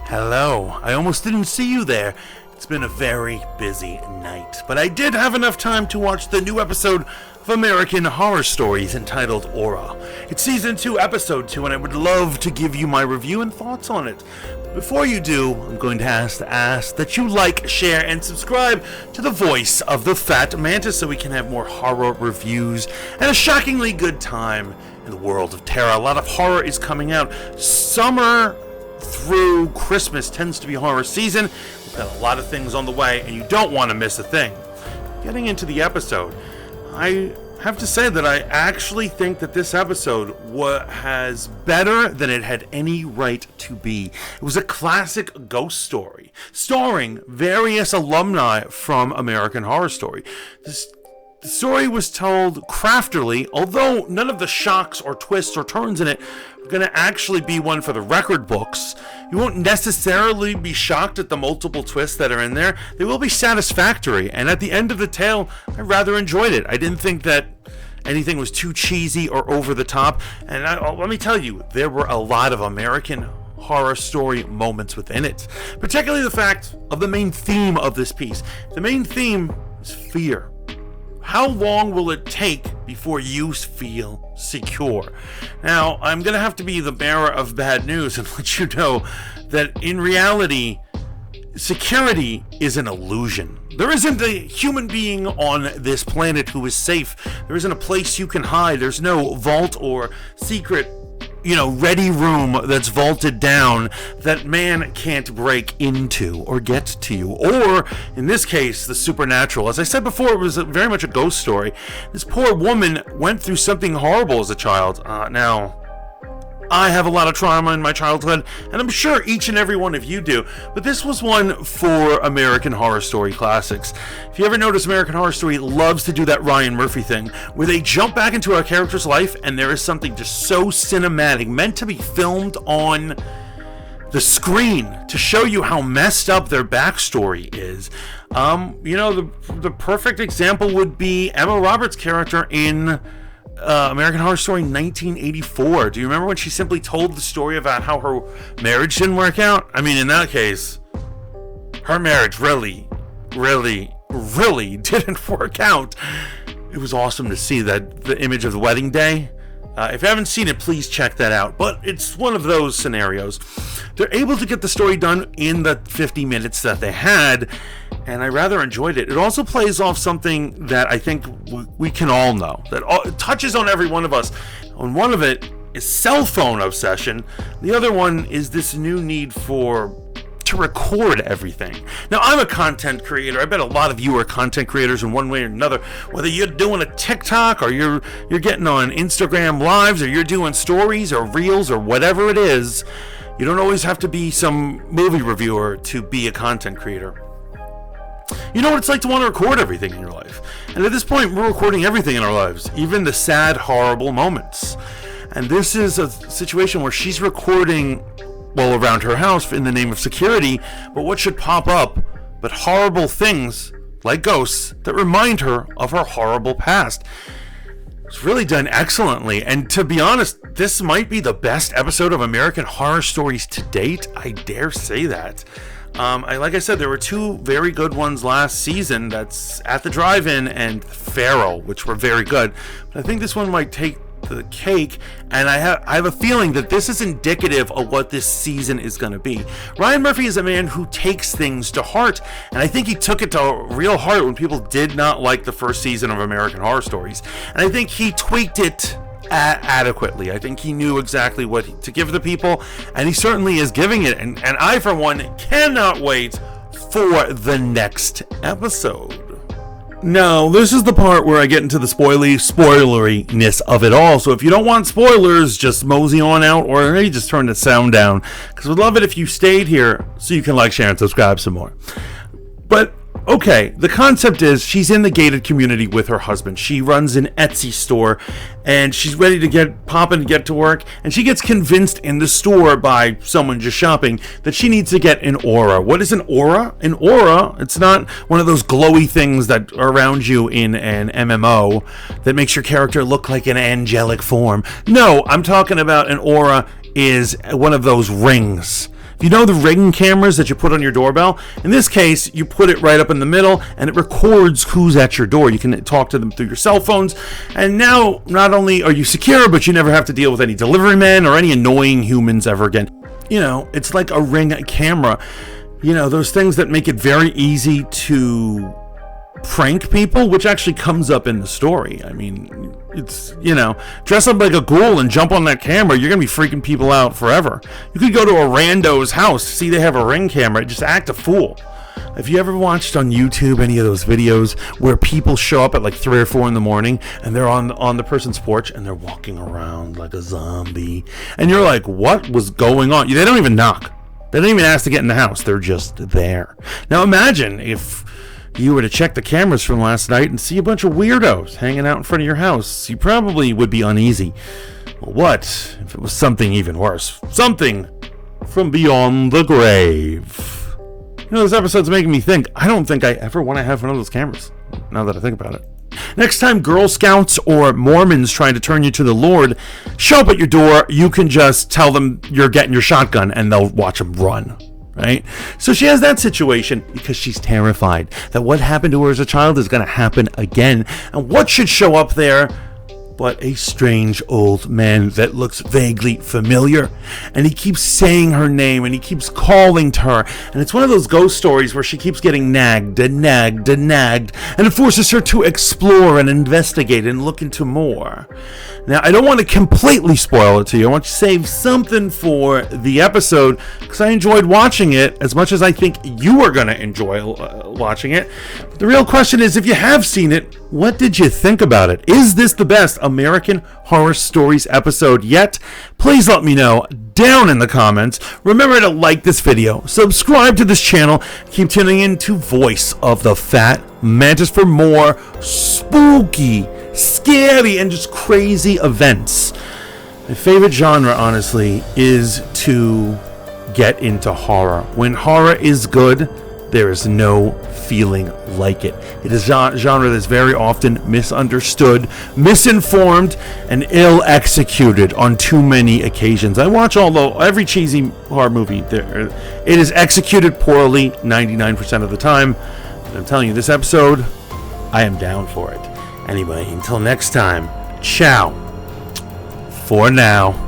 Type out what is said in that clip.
Hello, I almost didn't see you there. It's been a very busy night, but I did have enough time to watch the new episode of American Horror Stories entitled Aura. It's Season 2, Episode 2, and I would love to give you my review and thoughts on it. Before you do, I'm going to ask that you like, share, and subscribe to the voice of the Fat Mantis so we can have more horror reviews and a shockingly good time in the world of terror. A lot of horror is coming out. Summer through Christmas tends to be horror season. We've got a lot of things on the way, and you don't want to miss a thing. Getting into the episode, I have to say that I actually think that this episode has better than it had any right to be. It was a classic ghost story, starring various alumni from American Horror Story. The story was told craftily, although none of the shocks or twists or turns in it are going to actually be one for the record books. You won't necessarily be shocked at the multiple twists that are in there. They will be satisfactory, and at the end of the tale, I rather enjoyed it. I didn't think that anything was too cheesy or over the top, and let me tell you, there were a lot of American Horror Story moments within it, particularly the fact of the main theme of this piece. The main theme is fear. How long will it take before you feel secure? Now, I'm going to have to be the bearer of bad news and let you know that in reality, security is an illusion. There isn't a human being on this planet who is safe. There isn't a place you can hide. There's no vault or secret ready room that's vaulted down that man can't break into or get to you. Or, in this case, the supernatural. As I said before, it was very much a ghost story. This poor woman went through something horrible as a child. Now, I have a lot of trauma in my childhood, and I'm sure each and every one of you do, but this was one for American Horror Story classics. If you ever notice, American Horror Story loves to do that Ryan Murphy thing, where they jump back into a character's life, and there is something just so cinematic, meant to be filmed on the screen to show you how messed up their backstory is. The perfect example would be Emma Roberts' character in American Horror Story 1984. Do you remember when she simply told the story about how her marriage didn't work out? I mean, in that case, her marriage really didn't work out. It was awesome to see the image of the wedding day. If you haven't seen it, please check that out. But it's one of those scenarios. They're able to get the story done in the 50 minutes that they had, and I rather enjoyed it. It also plays off something that I think we can all know, that touches on every one of us. And one of it is cell phone obsession. The other one is this new need to record everything. Now, I'm a content creator. I bet a lot of you are content creators in one way or another. Whether you're doing a TikTok, or you're getting on Instagram Lives, or you're doing stories or reels or whatever it is, you don't always have to be some movie reviewer to be a content creator. You know what it's like to want to record everything in your life. And at this point, we're recording everything in our lives, even the sad, horrible moments. And this is a situation where she's recording around her house in the name of security, but what should pop up but horrible things like ghosts that remind her of her horrible past. It's really done excellently, and to be honest, this might be the best episode of American Horror Stories to date. I dare say that. Like I said, there were two very good ones last season. That's At the Drive-In and Feral, which were very good. But I think this one might take the cake, and I have a feeling that this is indicative of what this season is going to be. Ryan Murphy is a man who takes things to heart, and I think he took it to real heart when people did not like the first season of American Horror Stories, and I think he tweaked it adequately. I think he knew exactly what to give the people, and he certainly is giving it, and I, for one, cannot wait for the next episode. Now, this is the part where I get into the spoileriness of it all, so if you don't want spoilers, just mosey on out, or maybe just turn the sound down, because we'd love it if you stayed here so you can like, share, and subscribe some more. But okay, the concept is she's in the gated community with her husband. She runs an Etsy store, and she's ready to get to work, and she gets convinced in the store by someone just shopping that she needs to get an aura. What is an aura? An aura, it's not one of those glowy things that are around you in an MMO that makes your character look like an angelic form. No, I'm talking about an aura is one of those rings. If you know the Ring cameras that you put on your doorbell, in this case, you put it right up in the middle and it records who's at your door. You can talk to them through your cell phones. And now, not only are you secure, but you never have to deal with any delivery men or any annoying humans ever again. You know, it's like a Ring camera. You know, those things that make it very easy to prank people, which actually comes up in the story. I mean, it's, you know, dress up like a ghoul and jump on that camera, you're gonna be freaking people out forever. You could go to a rando's house, see they have a Ring camera, just act a fool. Have you ever watched on YouTube any of those videos where people show up at like 3 or 4 in the morning and they're on the person's porch and they're walking around like a zombie, and you're like, what was going on? They don't even knock, they don't even ask to get in the house, they're just there. Now imagine if you were to check the cameras from last night and see a bunch of weirdos hanging out in front of your house. You probably would be uneasy. Well, what if it was something even worse? Something from beyond the grave. You know, this episode's making me think, I don't think I ever want to have one of those cameras, now that I think about it. Next time Girl Scouts or Mormons trying to turn you to the Lord show up at your door, you can just tell them you're getting your shotgun and they'll watch them run. Right? So she has that situation because she's terrified that what happened to her as a child is going to happen again. And what should show up there but a strange old man that looks vaguely familiar? And he keeps saying her name and he keeps calling to her. And it's one of those ghost stories where she keeps getting nagged and nagged and nagged. And it forces her to explore and investigate and look into more. Now, I don't want to completely spoil it to you. I want to save something for the episode because I enjoyed watching it as much as I think you are going to enjoy watching it. But the real question is, if you have seen it, what did you think about it? Is this the best American Horror Stories episode yet? Please let me know down in the comments. Remember to like this video, subscribe to this channel, keep tuning in to Voice of the Fat Mantis for more spooky, scary, and just crazy events. My favorite genre, honestly, is to get into horror. When horror is good, there is no feeling like it. It is a genre that's very often misunderstood, misinformed, and ill-executed on too many occasions. I watch every cheesy horror movie. It is executed poorly 99% of the time. But I'm telling you, this episode, I am down for it. Anyway, until next time, ciao for now.